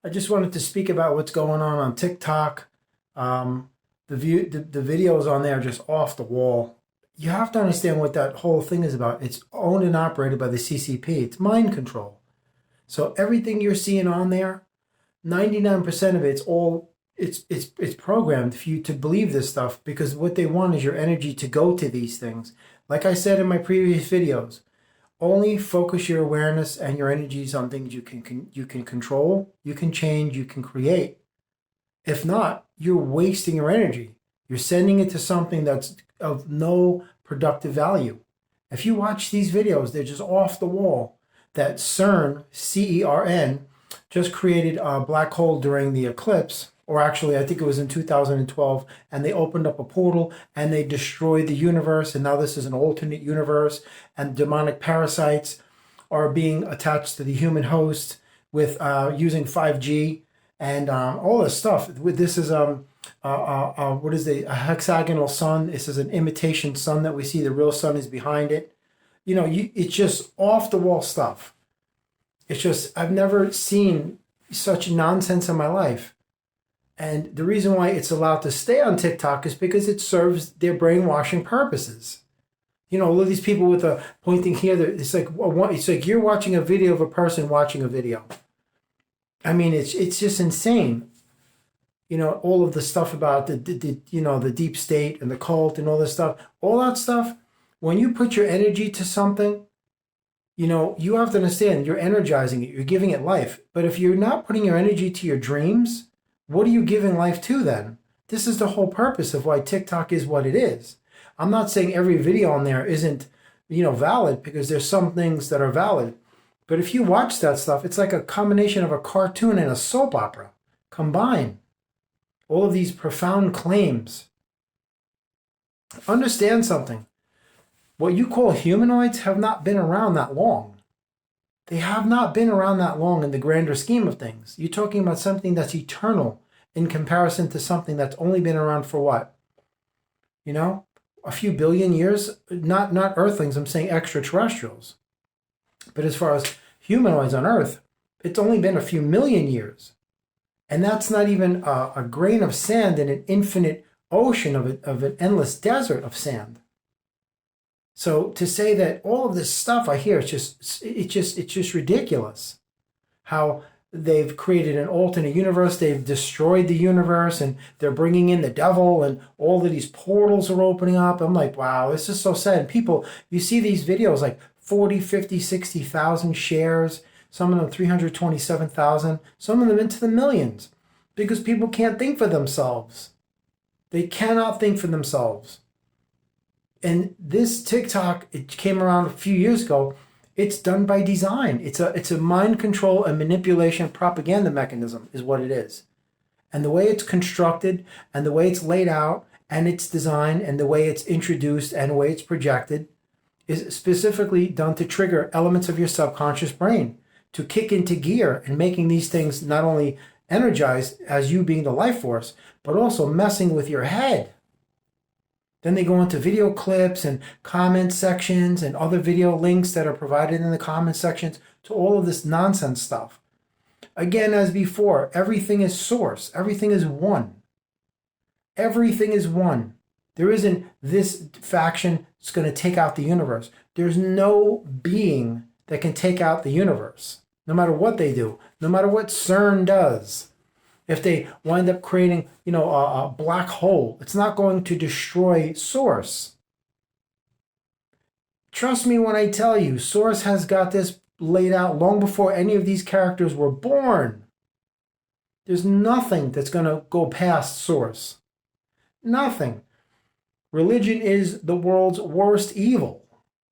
I just wanted to speak about what's going on TikTok. Um, the videos on there are just off the wall. You have to understand what that whole thing is about. It's owned and operated by the CCP. It's mind control. So everything you're seeing on there, 99% of it's programmed for you to believe this stuff because what they want is your energy to go to these things. Like I said in my previous videos, only focus your awareness and your energies on things you can control, you can change, you can create. If not, you're wasting your energy. You're sending it to something that's of no productive value. If you watch these videos, they're just off the wall. That CERN, CERN, just created a black hole during the eclipse, or actually, I think it was in 2012, and they opened up a portal and they destroyed the universe. And now this is an alternate universe, and demonic parasites are being attached to the human host with using 5G and all this stuff. This is what is a hexagonal sun? This is an imitation sun that we see. The real sun is behind it. It's just off the wall stuff. It's just I've never seen such nonsense in my life. And the reason why it's allowed to stay on TikTok is because it serves their brainwashing purposes. All of these people with a pointing here, it's like you're watching a video of a person watching a video. I mean, it's just insane. All of the stuff about the deep state and the cult and all this stuff, all that stuff. When you put your energy to something, you have to understand you're energizing it, you're giving it life. But if you're not putting your energy to your dreams, what are you giving life to then? This is the whole purpose of why TikTok is what it is. I'm not saying every video on there isn't, valid, because there's some things that are valid. But if you watch that stuff, it's like a combination of a cartoon and a soap opera combined. All of these profound claims. Understand something. What you call humanoids have not been around that long. They have not been around that long in the grander scheme of things. You're talking about something that's eternal in comparison to something that's only been around for what? A few billion years? Not earthlings, I'm saying extraterrestrials. But as far as humanoids on Earth, it's only been a few million years. And that's not even a grain of sand in an infinite ocean of an endless desert of sand. So to say that all of this stuff I hear, it's just ridiculous. How they've created an alternate universe, they've destroyed the universe, and they're bringing in the devil, and all of these portals are opening up. I'm like, wow, this is so sad. And people, you see these videos like 40, 50, 60,000 shares, some of them 327,000, some of them into the millions, because people can't think for themselves. They cannot think for themselves. And this TikTok, it came around a few years ago. It's done by design. It's a mind control and manipulation propaganda mechanism is what it is. And the way it's constructed and the way it's laid out and its design and the way it's introduced and the way it's projected is specifically done to trigger elements of your subconscious brain to kick into gear and making these things not only energized as you being the life force, but also messing with your head. Then they go into video clips and comment sections and other video links that are provided in the comment sections to all of this nonsense stuff. Again, as before, everything is source. Everything is one. Everything is one. There isn't this faction that's going to take out the universe. There's no being that can take out the universe, no matter what they do, no matter what CERN does. If they wind up creating, a black hole, it's not going to destroy Source. Trust me when I tell you, Source has got this laid out long before any of these characters were born. There's nothing that's going to go past Source. Nothing. Religion is the world's worst evil.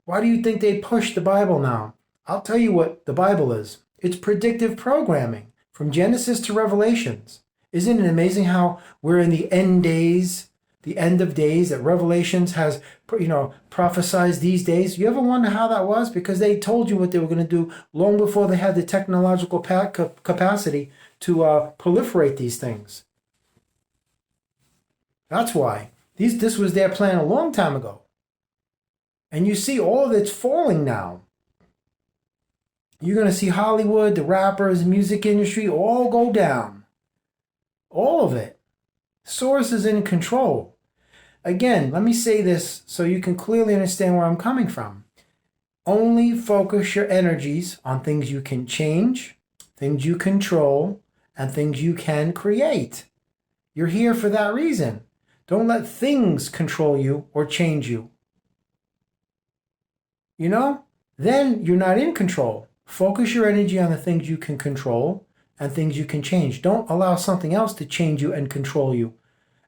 Why do you think they push the Bible now? I'll tell you what the Bible is. It's predictive programming. From Genesis to Revelations. Isn't it amazing how we're in the end days, the end of days, that Revelations has, prophesized these days? You ever wonder how that was? Because they told you what they were going to do long before they had the technological capacity to proliferate these things. That's why. This was their plan a long time ago. And you see all of it's falling now. You're going to see Hollywood, the rappers, music industry all go down. All of it. Source is in control. Again, let me say this so you can clearly understand where I'm coming from. Only focus your energies on things you can change, things you control, and things you can create. You're here for that reason. Don't let things control you or change you. You know? Then you're not in control. Focus your energy on the things you can control and things you can change. Don't allow something else to change you and control you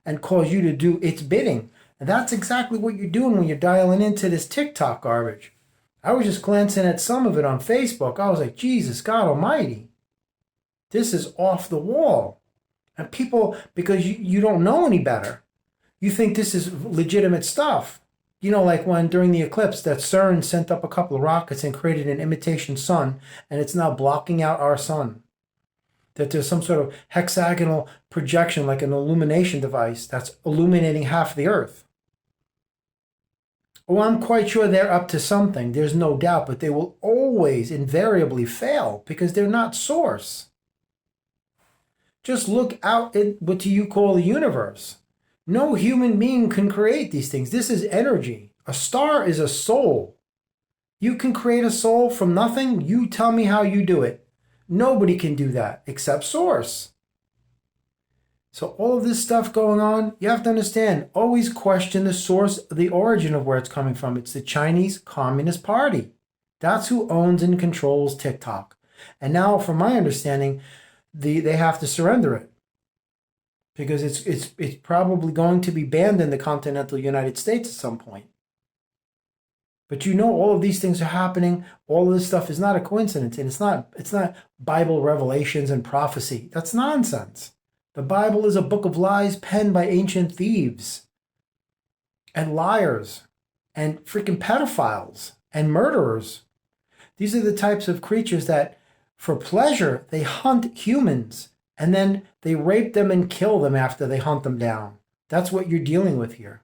and cause you to do its bidding. And that's exactly what you're doing when you're dialing into this TikTok garbage. I was just glancing at some of it on Facebook. I was like, Jesus, God Almighty. This is off the wall. And people, because you don't know any better, you think this is legitimate stuff. You know, like when during the eclipse that CERN sent up a couple of rockets and created an imitation sun, and it's now blocking out our sun. That there's some sort of hexagonal projection, like an illumination device, that's illuminating half the Earth. Well, I'm quite sure they're up to something. There's no doubt, but they will always invariably fail because they're not source. Just look out at what you call the universe. No human being can create these things. This is energy. A star is a soul. You can create a soul from nothing. You tell me how you do it. Nobody can do that except source. So all of this stuff going on, you have to understand, always question the source, the origin of where it's coming from. It's the Chinese Communist Party. That's who owns and controls TikTok. And now, from my understanding, they have to surrender it. Because it's probably going to be banned in the continental United States at some point. But you know all of these things are happening. All of this stuff is not a coincidence. And it's not Bible revelations and prophecy. That's nonsense. The Bible is a book of lies penned by ancient thieves and liars and freaking pedophiles and murderers. These are the types of creatures that, for pleasure, they hunt humans. And then they rape them and kill them after they hunt them down. That's what you're dealing with here.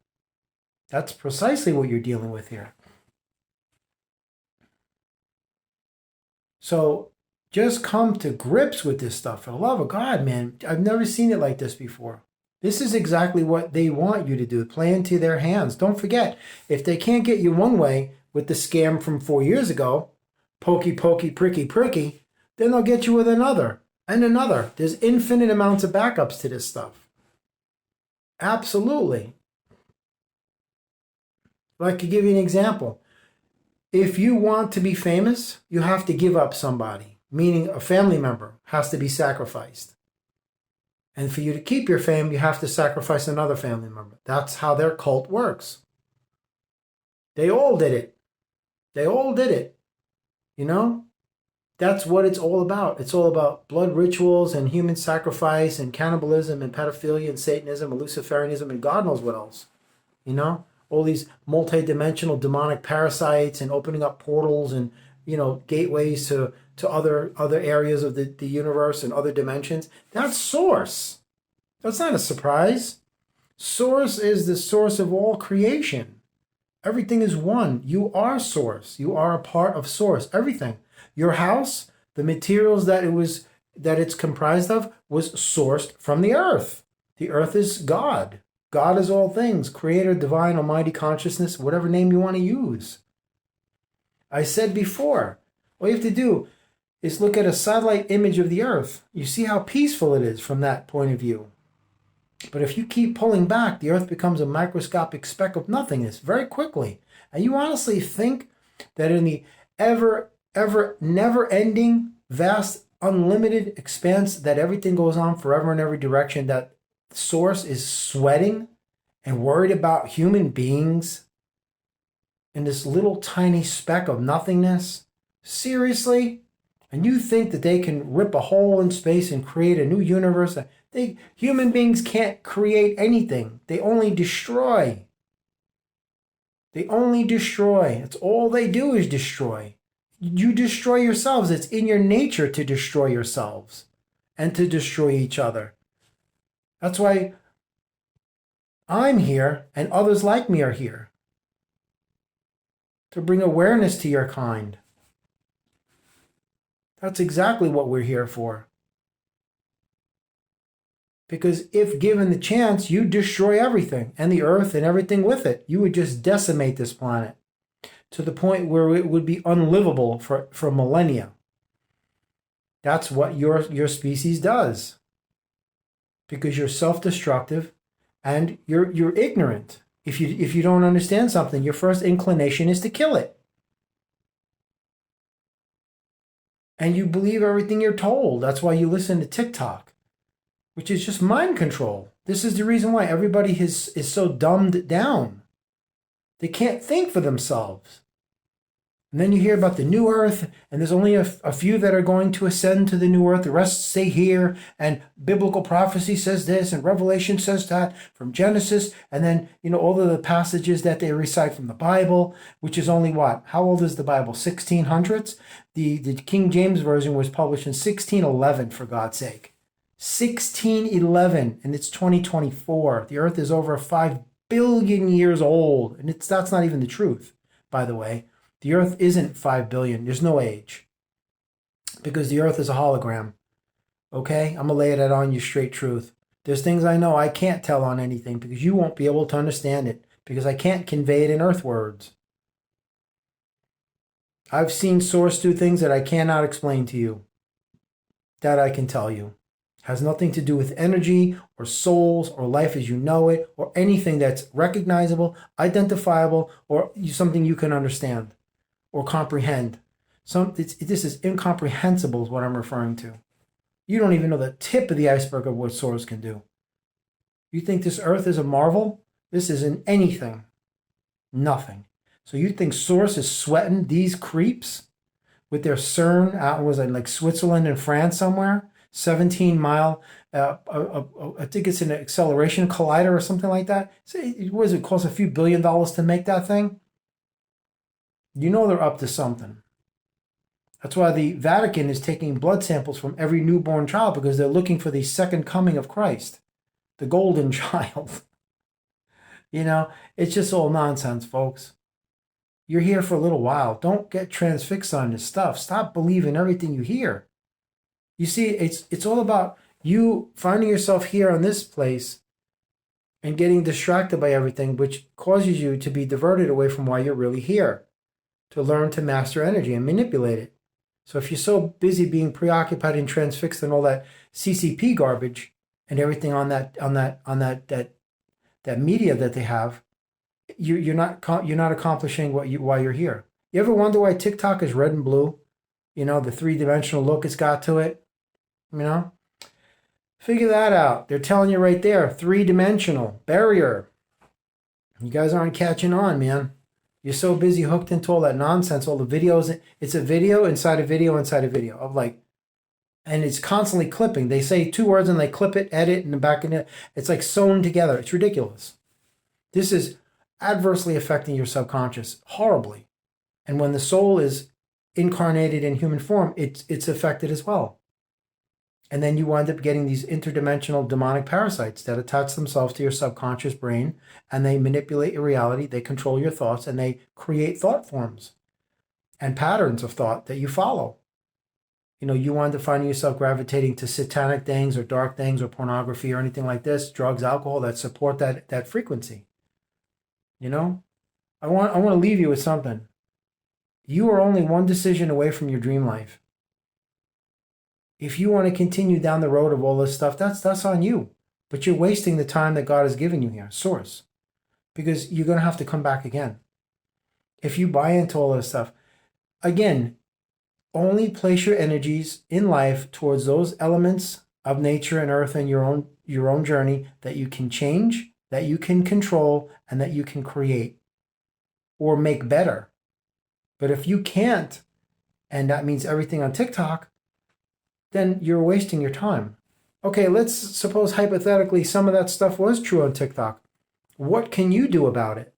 That's precisely what you're dealing with here. So just come to grips with this stuff. For the love of God, man, I've never seen it like this before. This is exactly what they want you to do. Play into their hands. Don't forget, if they can't get you one way with the scam from 4 years ago, pokey, pokey, pricky, pricky, then they'll get you with another. And another. There's infinite amounts of backups to this stuff. Absolutely. Like to give you an example. If you want to be famous, you have to give up somebody, meaning a family member has to be sacrificed. And for you to keep your fame, you have to sacrifice another family member. That's how their cult works. They all did it. They all did it. You know? That's what it's all about. It's all about blood rituals and human sacrifice and cannibalism and pedophilia and Satanism and Luciferianism and God knows what else. You know, all these multi-dimensional demonic parasites and opening up portals and, you know, gateways to other areas of the universe and other dimensions. That's source. That's not a surprise. Source is the source of all creation. Everything is one. You are source. You are a part of source. Everything. Your house, the materials that it's comprised of, was sourced from the earth. The earth is God. God is all things, creator, divine, almighty consciousness, whatever name you want to use. I said before, all you have to do is look at a satellite image of the earth. You see how peaceful it is from that point of view. But if you keep pulling back, the earth becomes a microscopic speck of nothingness very quickly. And you honestly think that in the ever never-ending, vast, unlimited expanse that everything goes on forever in every direction, that source is sweating and worried about human beings in this little tiny speck of nothingness? Seriously? And you think that they can rip a hole in space and create a new universe? Human beings can't create anything. They only destroy. They only destroy. That's all they do is destroy. You destroy yourselves. It's in your nature to destroy yourselves and to destroy each other. That's why I'm here and others like me are here. To bring awareness to your kind. That's exactly what we're here for. Because if given the chance, you destroy everything and the earth and everything with it. You would just decimate this planet to the point where it would be unlivable for millennia. That's what your species does. Because you're self-destructive and you're ignorant. If you don't understand something, your first inclination is to kill it. And you believe everything you're told. That's why you listen to TikTok, which is just mind control. This is the reason why everybody is so dumbed down. They can't think for themselves. And then you hear about the new earth, and there's only a few that are going to ascend to the new earth. The rest stay here, and biblical prophecy says this, and Revelation says that from Genesis, and then, all of the passages that they recite from the Bible, which is only what? How old is the Bible? 1600s? The King James Version was published in 1611, for God's sake. 1611, and it's 2024. The earth is over 5 billion years old, and that's not even the truth, by the way. The earth isn't 5 billion. There's no age. Because the earth is a hologram. Okay? I'm going to lay it on you straight truth. There's things I know I can't tell on anything because you won't be able to understand it. Because I can't convey it in earth words. I've seen Source do things that I cannot explain to you. That I can tell you. Has nothing to do with energy or souls or life as you know it or anything that's recognizable, identifiable, or something you can understand or comprehend. This is incomprehensible is what I'm referring to. You don't even know the tip of the iceberg of what Source can do. You think this earth is a marvel? This isn't anything. Nothing. So you think Source is sweating these creeps with their CERN out, was it like Switzerland and France somewhere? 17-mile, I think it's an acceleration collider or something like that. What does it cost? A few $1 billion to make that thing? You know they're up to something. That's why the Vatican is taking blood samples from every newborn child because they're looking for the second coming of Christ, the golden child. It's just all nonsense, folks. You're here for a little while. Don't get transfixed on this stuff. Stop believing everything you hear. You see, it's all about you finding yourself here on this place and getting distracted by everything, which causes you to be diverted away from why you're really here, to learn to master energy and manipulate it. So if you're so busy being preoccupied and transfixed and all that CCP garbage and everything on that media that they have, you're not accomplishing why you're here. You ever wonder why TikTok is red and blue? The three-dimensional look it's got to it. Figure that out. They're telling you right there, three-dimensional barrier. You guys aren't catching on, man. You're so busy hooked into all that nonsense, all the videos. It's a video inside a video inside a video of and it's constantly clipping. They say 2 words and they clip it, edit, and the back end. It's like sewn together. It's ridiculous. This is adversely affecting your subconscious horribly. And when the soul is incarnated in human form, it's affected as well. And then you wind up getting these interdimensional demonic parasites that attach themselves to your subconscious brain, and they manipulate your reality, they control your thoughts, and they create thought forms and patterns of thought that you follow. You wind up finding yourself gravitating to satanic things or dark things or pornography or anything like this, drugs, alcohol that support that frequency. I want to leave you with something. You are only one decision away from your dream life. If you want to continue down the road of all this stuff, that's on you. But you're wasting the time that God has given you here, Source. Because you're going to have to come back again. If you buy into all this stuff, again, only place your energies in life towards those elements of nature and earth and your own journey that you can change, that you can control, and that you can create or make better. But if you can't, and that means everything on TikTok, then you're wasting your time. Okay, let's suppose hypothetically some of that stuff was true on TikTok. What can you do about it?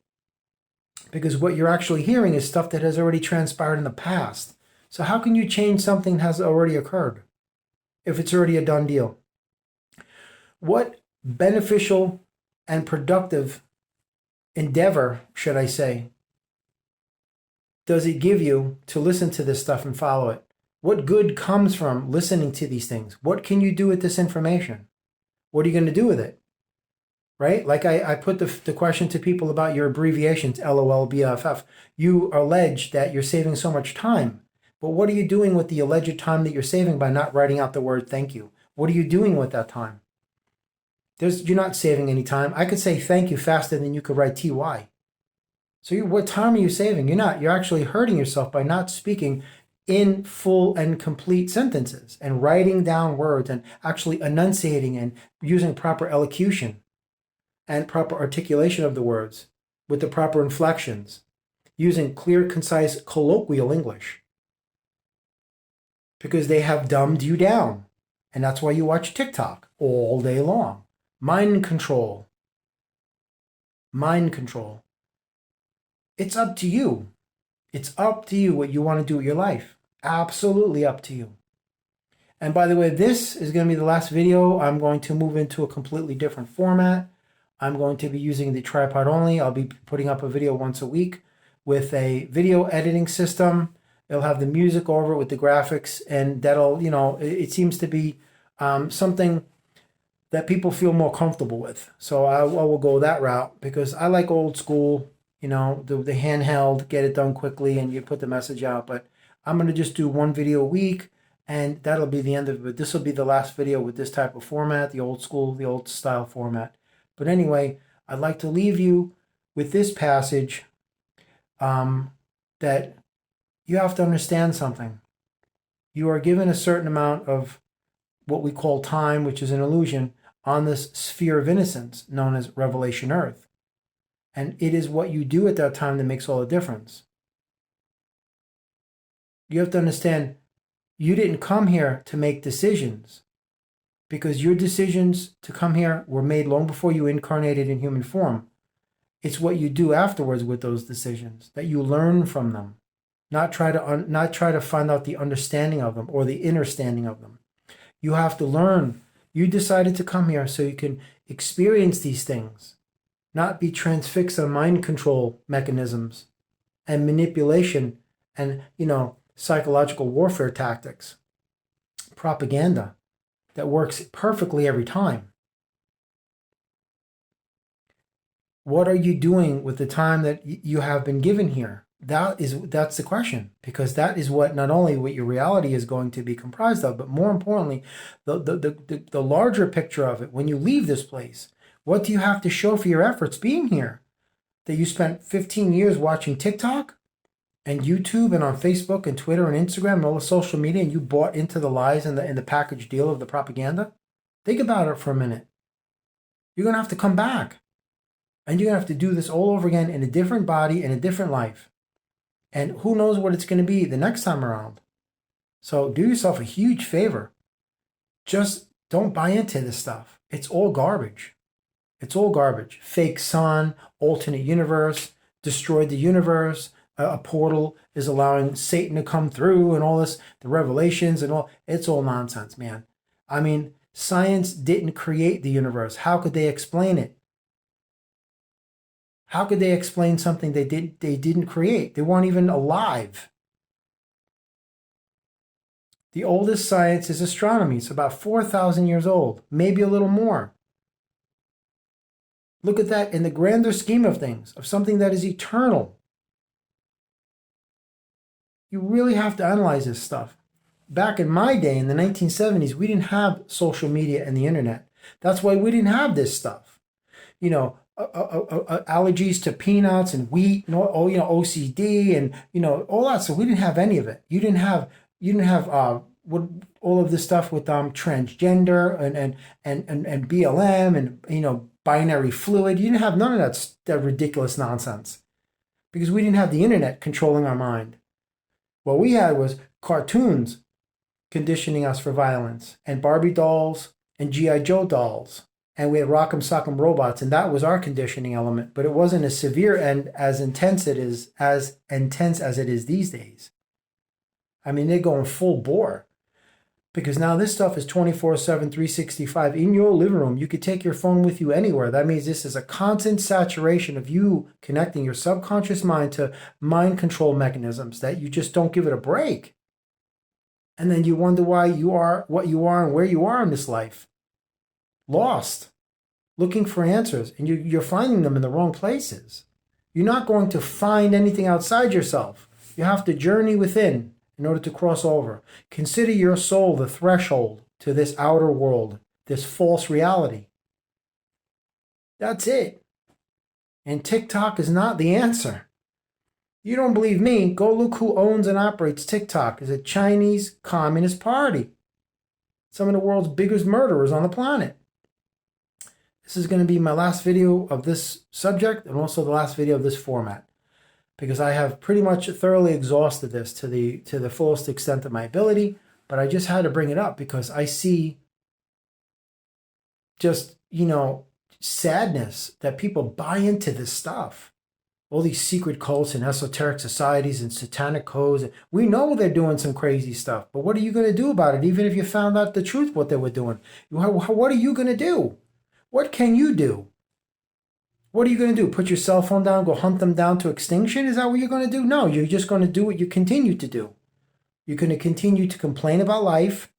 Because what you're actually hearing is stuff that has already transpired in the past. So how can you change something that has already occurred if it's already a done deal? What beneficial and productive endeavor, should I say, does it give you to listen to this stuff and follow it? What good comes from listening to these things? What can you do with this information? What are you going to do with it? Right? Like I put the question to people about your abbreviations, LOL, BFF. You allege that you're saving so much time. But what are you doing with the alleged time that you're saving by not writing out the word thank you? What are you doing with that time? You're not saving any time. I could say thank you faster than you could write TY. So what time are you saving? You're not. You're actually hurting yourself by not speaking in full and complete sentences and writing down words and actually enunciating and using proper elocution and proper articulation of the words with the proper inflections, using clear, concise, colloquial English. Because they have dumbed you down. And that's why you watch TikTok all day long. Mind control. Mind control. It's up to you. It's up to you what you want to do with your life. Absolutely up to you. And by the way, this is going to be the last video. I'm going to move into a completely different format. I'm going to be using the tripod only. I'll be putting up a video once a week with a video editing system. It'll have the music over it with the graphics, and that'll, it seems to be something that people feel more comfortable with. So I will go that route because I like old school, the handheld, get it done quickly and you put the message out. But I'm going to just do one video a week and that'll be the end of it. But this will be the last video with this type of format, the old school, the old style format. But anyway, I'd like to leave you with this passage that you have to understand something. You are given a certain amount of what we call time, which is an illusion, on this sphere of innocence known as Revelation Earth. And it is what you do at that time that makes all the difference. You have to understand, you didn't come here to make decisions, because your decisions to come here were made long before you incarnated in human form. It's what you do afterwards with those decisions, that you learn from them, not try to find out the understanding of them or the understanding of them. You have to learn. You decided to come here so you can experience these things, not be transfixed on mind control mechanisms and manipulation and, psychological warfare tactics, propaganda that works perfectly every time. What are you doing with the time that you have been given here? That's the question, because that is what not only what your reality is going to be comprised of, but more importantly, the larger picture of it. When you leave this place, what do you have to show for your efforts being here? That you spent 15 years watching TikTok and YouTube and on Facebook and Twitter and Instagram and all the social media, and you bought into the lies and the package deal of the propaganda? Think about it for a minute. You're going to have to come back. And you're going to have to do this all over again in a different body, in a different life. And who knows what it's going to be the next time around. So do yourself a huge favor. Just don't buy into this stuff. It's all garbage. It's all garbage. Fake sun, alternate universe, destroyed the universe, a portal is allowing Satan to come through and all this, the revelations and all. It's all nonsense, man. I mean, science didn't create the universe. How could they explain it? How could they explain something they didn't create? They weren't even alive. The oldest science is astronomy. It's about 4,000 years old, maybe a little more. Look at that in the grander scheme of things, of something that is eternal. You really have to analyze this stuff. Back in my day, in the 1970s, we didn't have social media and the internet. That's why we didn't have this stuff. Allergies to peanuts and wheat and all, OCD and all that. So we didn't have any of it. You didn't have all of this stuff with transgender and BLM and binary fluid. You didn't have none of that ridiculous nonsense, because we didn't have the internet controlling our mind. What we had was cartoons conditioning us for violence, and Barbie dolls and G.I. Joe dolls. And we had Rock'em Sock'em robots, and that was our conditioning element. But it wasn't as severe and as intense as it is these days. I mean, they're going full bore. Because now this stuff is 24/7, 365 in your living room. You could take your phone with you anywhere. That means this is a constant saturation of you connecting your subconscious mind to mind control mechanisms that you just don't give it a break. And then you wonder why you are what you are and where you are in this life. Lost, looking for answers, and you're finding them in the wrong places. You're not going to find anything outside yourself. You have to journey within in order to cross over. Consider your soul the threshold to this outer world, this false reality. That's it. And TikTok is not the answer. You don't believe me? Go look who owns and operates TikTok. It's a Chinese Communist Party. Some of the world's biggest murderers on the planet. This is going to be my last video of this subject and also the last video of this format, because I have pretty much thoroughly exhausted this to the fullest extent of my ability, but I just had to bring it up because I see just, sadness that people buy into this stuff. All these secret cults and esoteric societies and satanic codes. We know they're doing some crazy stuff, but what are you going to do about it? Even if you found out the truth, what they were doing, what are you going to do? What can you do? What are you going to do? Put your cell phone down, go hunt them down to extinction? Is that what you're going to do? No, you're just going to do what you continue to do. You're going to continue to complain about life,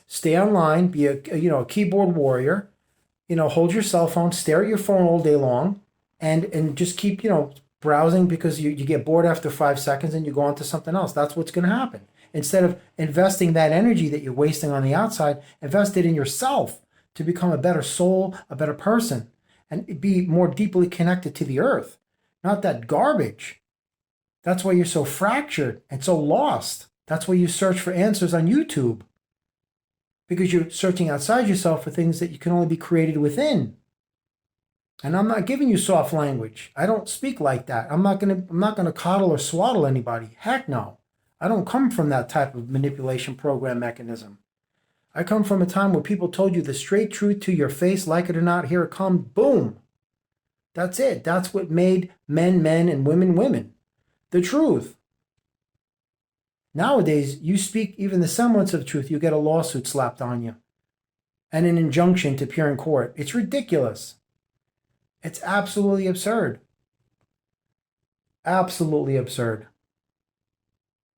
stay online, be a keyboard warrior, hold your cell phone, stare at your phone all day long, and just keep, browsing because you get bored after 5 seconds and you go on to something else. That's what's going to happen. Instead of investing that energy that you're wasting on the outside, invest it in yourself to become a better soul, a better person, and be more deeply connected to the earth. Not that garbage. That's why you're so fractured and so lost. That's why you search for answers on YouTube. Because you're searching outside yourself for things that you can only be created within. And I'm not giving you soft language. I don't speak like that. I'm not gonna coddle or swaddle anybody. Heck no. I don't come from that type of manipulation program mechanism. I come from a time where people told you the straight truth to your face, like it or not, here it comes, boom. That's it. That's what made men men and women women. The truth. Nowadays, you speak even the semblance of truth, you get a lawsuit slapped on you and an injunction to appear in court. It's ridiculous. It's absolutely absurd. Absolutely absurd.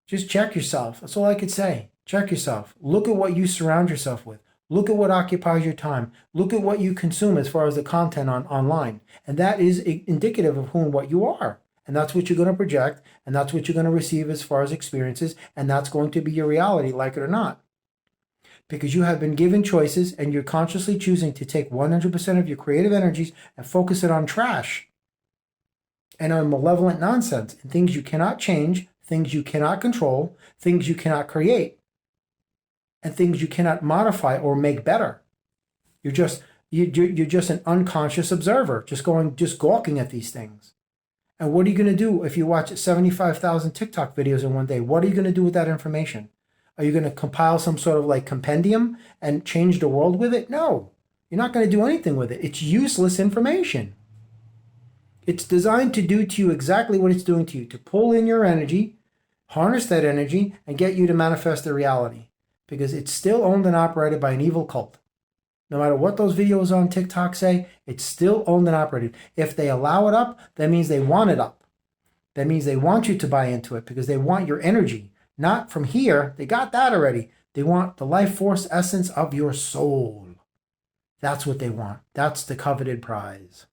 Just check yourself. That's all I could say. Check yourself. Look at what you surround yourself with. Look at what occupies your time. Look at what you consume as far as the content online. And that is indicative of who and what you are. And that's what you're going to project. And that's what you're going to receive as far as experiences. And that's going to be your reality, like it or not. Because you have been given choices and you're consciously choosing to take 100% of your creative energies and focus it on trash and on malevolent nonsense and things you cannot change, things you cannot control, things you cannot create, and things you cannot modify or make better. You're just an unconscious observer, just gawking at these things. And what are you going to do if you watch 75,000 TikTok videos in one day? What are you going to do with that information? Are you going to compile some sort of compendium and change the world with it? No, you're not going to do anything with it. It's useless information. It's designed to do to you exactly what it's doing to you, to pull in your energy, harness that energy, and get you to manifest the reality. Because it's still owned and operated by an evil cult. No matter what those videos on TikTok say, it's still owned and operated. If they allow it up, that means they want it up. That means they want you to buy into it because they want your energy. Not from here. They got that already. They want the life force essence of your soul. That's what they want. That's the coveted prize.